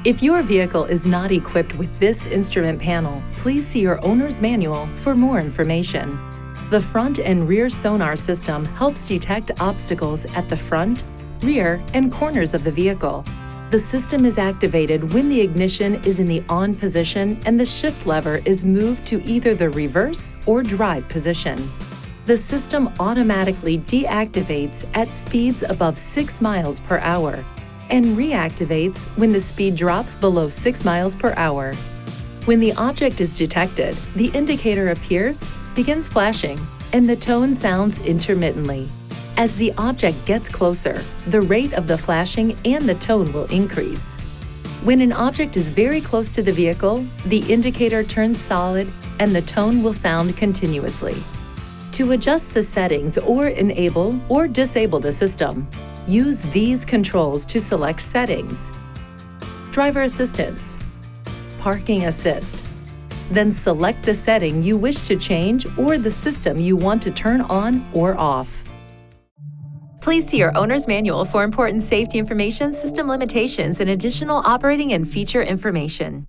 If your vehicle is not equipped with this instrument panel, please see your owner's manual for more information. The front and rear sonar system helps detect obstacles at the front, rear, and corners of the vehicle. The system is activated when the ignition is in the on position and the shift lever is moved to either the reverse or drive position. The system automatically deactivates at speeds above 6 miles per hour and reactivates when the speed drops below 6 miles per hour. When the object is detected, the indicator appears, begins flashing, and the tone sounds intermittently. As the object gets closer, the rate of the flashing and the tone will increase. When an object is very close to the vehicle, the indicator turns solid and the tone will sound continuously. To adjust the settings or enable or disable the system, use these controls to select settings, driver assistance, parking assist. Then select the setting you wish to change or the system you want to turn on or off. Please see your owner's manual for important safety information, system limitations, and additional operating and feature information.